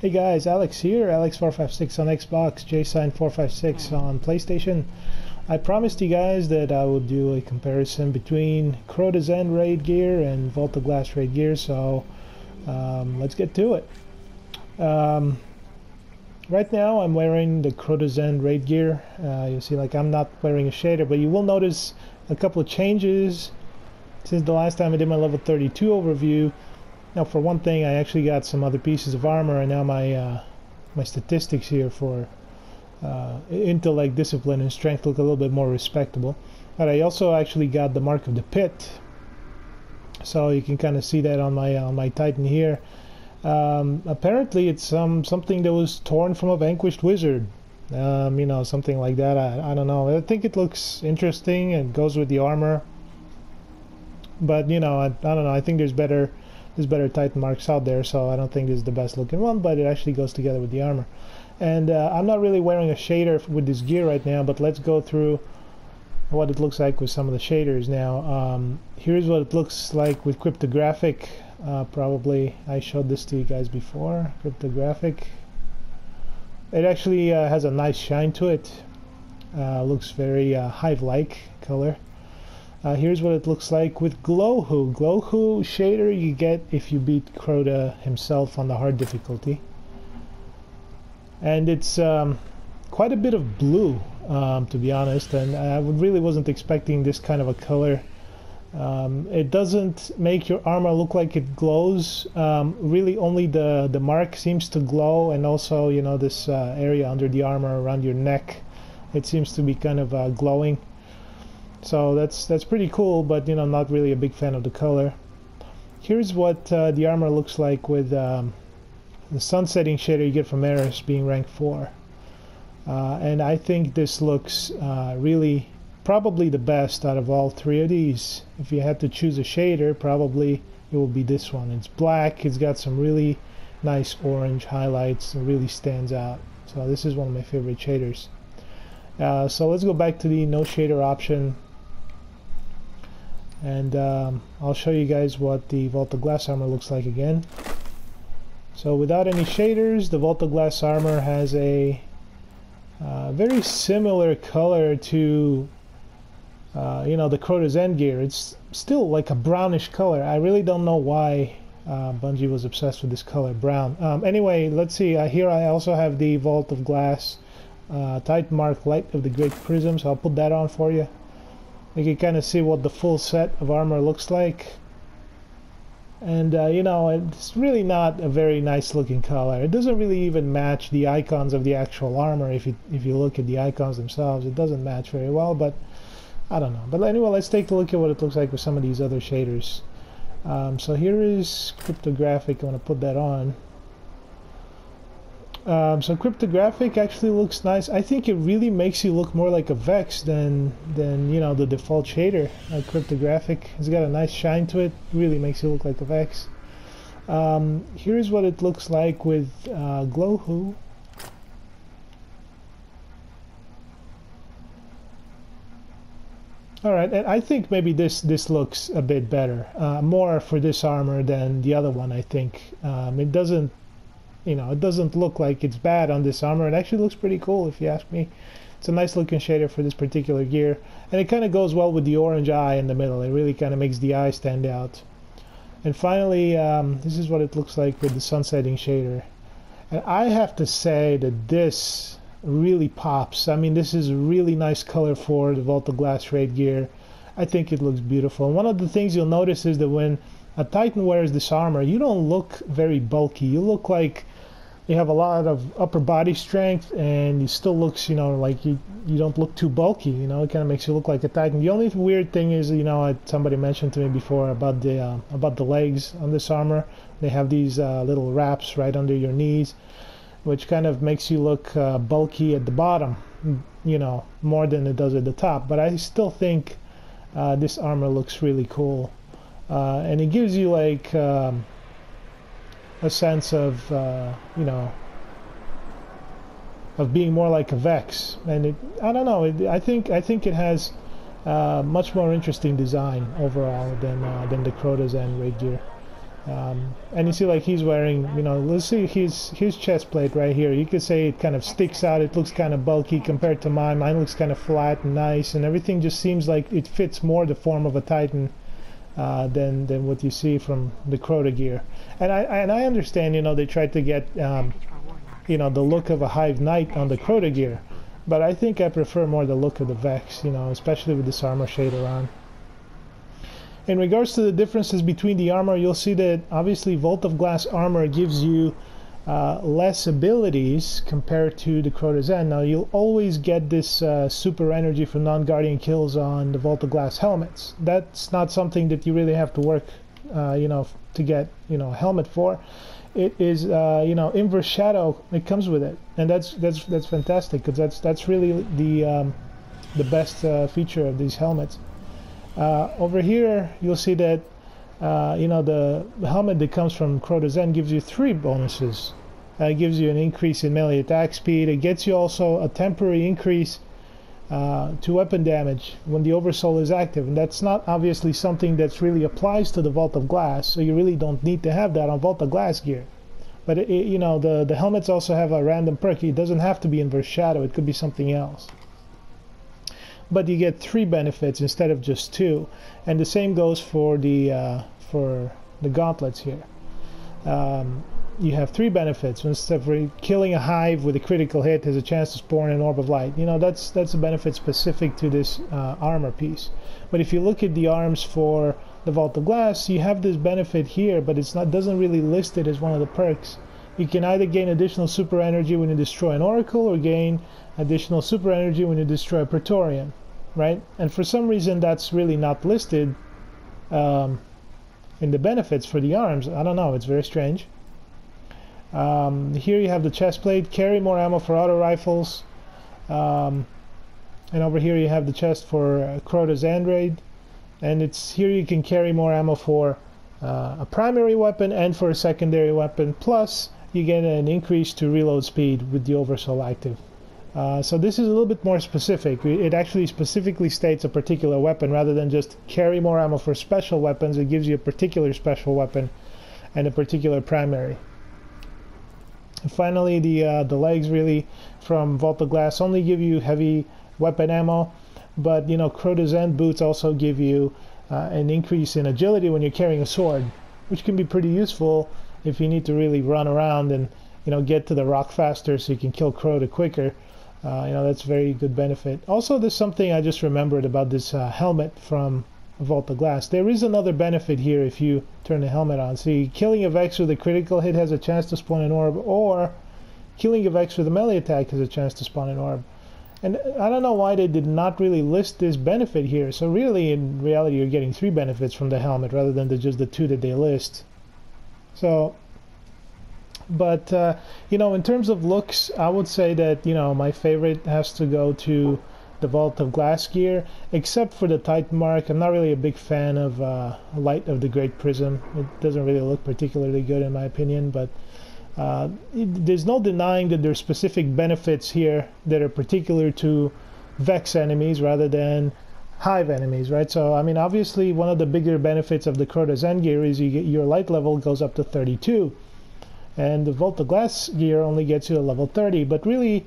Hey guys, Alex here, Alex456 on Xbox, JSign456 on PlayStation. I promised you guys that I would do a comparison between Crota's End raid gear and Vault of Glass raid gear, so let's get to it. Right now I'm wearing the Crota's End raid gear. You'll see like I'm not wearing a shader, but you will notice a couple of changes since the last time I did my level 32 overview. Now, for one thing, I actually got some other pieces of armor, and now my my statistics here for intellect, discipline, and strength look a little bit more respectable. But I also actually got the Mark of the Pit, so you can kind of see that on my Titan here. Apparently, it's something that was torn from a vanquished wizard. You know, something like that. I don't know. I think it looks interesting and goes with the armor. But you know, I don't know. I think there's better Titan marks out there, so I don't think this is the best looking one, but it actually goes together with the armor. And I'm not really wearing a shader with this gear right now, but let's go through what it looks like with some of the shaders now. Here's what it looks like with cryptographic. Probably I showed this to you guys before. Cryptographic. It actually has a nice shine to it. Looks very hive-like color. Here's what it looks like with Glowhoo. Glowhoo shader you get if you beat Crota himself on the hard difficulty. And it's quite a bit of blue, to be honest, and I really wasn't expecting this kind of a color. It doesn't make your armor look like it glows. Really only the mark seems to glow, and also, you know, this area under the armor around your neck, it seems to be kind of glowing. So that's pretty cool, but you know, I'm not really a big fan of the color. Here's what the armor looks like with the sunsetting shader you get from Eris being rank 4. And I think this looks really probably the best out of all three of these. If you had to choose a shader, probably it will be this one. It's black, it's got some really nice orange highlights, and really stands out. So this is one of my favorite shaders. So let's go back to the no shader option. And I'll show you guys what the Vault of Glass armor looks like again. So without any shaders, the Vault of Glass armor has a very similar color to you know, the Crota's End gear. It's still like a brownish color. I really don't know why Bungie was obsessed with this color, brown. Anyway, let's see. Here I also have the Vault of Glass Titan Mark Light of the Great Prism, so I'll put that on for you. You can kind of see what the full set of armor looks like. And you know, it's really not a very nice looking color. It doesn't really even match the icons of the actual armor. If you look at the icons themselves, it doesn't match very well, but I don't know. But anyway, let's take a look at what it looks like with some of these other shaders. So here is cryptographic. I'm going to put that on. So cryptographic actually looks nice. I think it really makes you look more like a Vex than you know, the default shader. Cryptographic, it's got a nice shine to it. Really makes you look like a Vex. Here's what it looks like with Glowhoo. Alright, and I think maybe this looks a bit better. More for this armor than the other one, I think. It doesn't, you know, it doesn't look like it's bad on this armor. It actually looks pretty cool, if you ask me. It's a nice looking shader for this particular gear, and it kind of goes well with the orange eye in the middle. It really kind of makes the eye stand out. And finally, this is what it looks like with the sunsetting shader. And I have to say that this really pops. I mean, this is a really nice color for the Vault of Glass raid gear. I think it looks beautiful. And one of the things you'll notice is that when a Titan wears this armor, you don't look very bulky. You look like you have a lot of upper body strength, and you still looks, you know, like you don't look too bulky. You know, it kind of makes you look like a Titan. The only weird thing is, you know, somebody mentioned to me before about the legs on this armor. They have these little wraps right under your knees, which kind of makes you look bulky at the bottom, you know, more than it does at the top. But I still think this armor looks really cool, and it gives you like a sense of you know, of being more like a Vex. And I don't know, I think it has much more interesting design overall than the Crota's End raid gear. And you see like he's wearing, you know, let's see his chest plate right here. You could say it kind of sticks out. It looks kind of bulky compared to mine. Mine looks kind of flat and nice, and everything just seems like it fits more the form of a Titan than what you see from the Crota gear. And I understand, you know, they tried to get you know, the look of a Hive Knight on the Crota gear, but I think I prefer more the look of the Vex, you know, especially with this armor shader on. In regards to the differences between the armor, you'll see that obviously Vault of Glass armor gives you less abilities compared to the Crota Zen. Now you'll always get this super energy from non-guardian kills on the Vault of Glass helmets. That's not something that you really have to work you know, to get, you know, a helmet for. It is you know, inverse shadow. It comes with it, and that's fantastic, because that's really the best feature of these helmets. Over here you'll see that you know, the helmet that comes from Crota Zen gives you 3 bonuses. It gives you an increase in melee attack speed. It gets you also a temporary increase to weapon damage when the Oversoul is active, and that's not obviously something that's really applies to the Vault of Glass, so you really don't need to have that on Vault of Glass gear. But you know, the helmets also have a random perk. It doesn't have to be inverse shadow, it could be something else. But you get 3 benefits instead of just 2, and the same goes for the gauntlets here. You have 3 benefits. Instead of killing a hive with a critical hit, has a chance to spawn an orb of light. You know, that's a benefit specific to this armor piece. But if you look at the arms for the Vault of Glass, you have this benefit here, but it's not, doesn't really list it as one of the perks. You can either gain additional super energy when you destroy an oracle, or gain additional super energy when you destroy a Praetorian, right? And for some reason that's really not listed in the benefits for the arms. I don't know, it's very strange. Here you have the chest plate, carry more ammo for auto rifles, and over here you have the chest for Crota's Andrade, and it's here you can carry more ammo for a primary weapon and for a secondary weapon, plus you get an increase to reload speed with the Oversoul active. So this is a little bit more specific. It actually specifically states a particular weapon rather than just carry more ammo for special weapons. It gives you a particular special weapon and a particular primary. And finally, the legs really from Vault of Glass only give you heavy weapon ammo, but you know, Crota's End boots also give you an increase in agility when you're carrying a sword, which can be pretty useful if you need to really run around and, you know, get to the rock faster so you can kill Crota quicker. You know, that's a very good benefit. Also, there's something I just remembered about this helmet from Vault of Glass. There is another benefit here if you turn the helmet on. See, killing a Vex with a critical hit has a chance to spawn an orb, or killing a Vex with a melee attack has a chance to spawn an orb. And I don't know why they did not really list this benefit here. So really, in reality, you're getting 3 benefits from the helmet rather than just the 2 that they list. So, but you know, in terms of looks, I would say that, you know, my favorite has to go to the Vault of Glass gear, except for the Titan mark. I'm not really a big fan of Light of the Great Prism. It doesn't really look particularly good in my opinion, but there's no denying that there's specific benefits here that are particular to Vex enemies rather than Hive enemies, right? So I mean, obviously one of the bigger benefits of the Crota Zen gear is you get your light level goes up to 32, and the Vault of Glass gear only gets you to level 30. But really,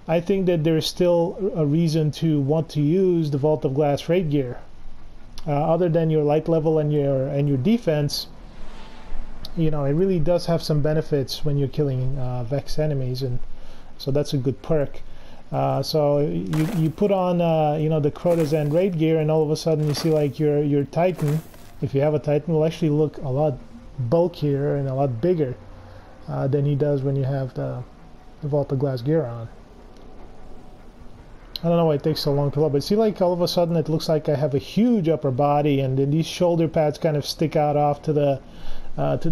I think that there's still a reason to want to use the Vault of Glass raid gear, other than your light level and your defense. You know, it really does have some benefits when you're killing Vex enemies, and so that's a good perk. So you put on you know, the Crota Zen raid gear, and all of a sudden you see like your Titan, if you have a Titan, will actually look a lot bulkier and a lot bigger than he does when you have the Vault of Glass gear on. I don't know why it takes so long to load, but see, like all of a sudden it looks like I have a huge upper body, and then these shoulder pads kind of stick out off to the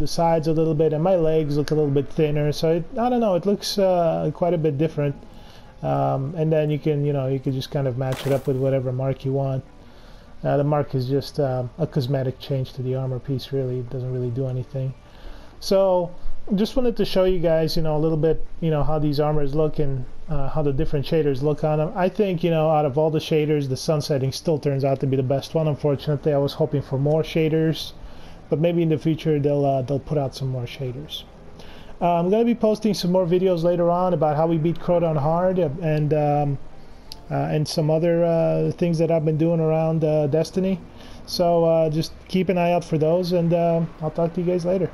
sides a little bit, and my legs look a little bit thinner. So I don't know, it looks quite a bit different. And then you can just kind of match it up with whatever mark you want. The mark is just a cosmetic change to the armor piece. Really, it doesn't really do anything. So just wanted to show you guys, you know, a little bit, you know, how these armors look and how the different shaders look on them. I think, you know, out of all the shaders, the sun setting still turns out to be the best one. Unfortunately, I was hoping for more shaders but maybe in the future they'll put out some more shaders. I'm going to be posting some more videos later on about how we beat Crota on hard, and some other things that I've been doing around Destiny. So just keep an eye out for those, and I'll talk to you guys later.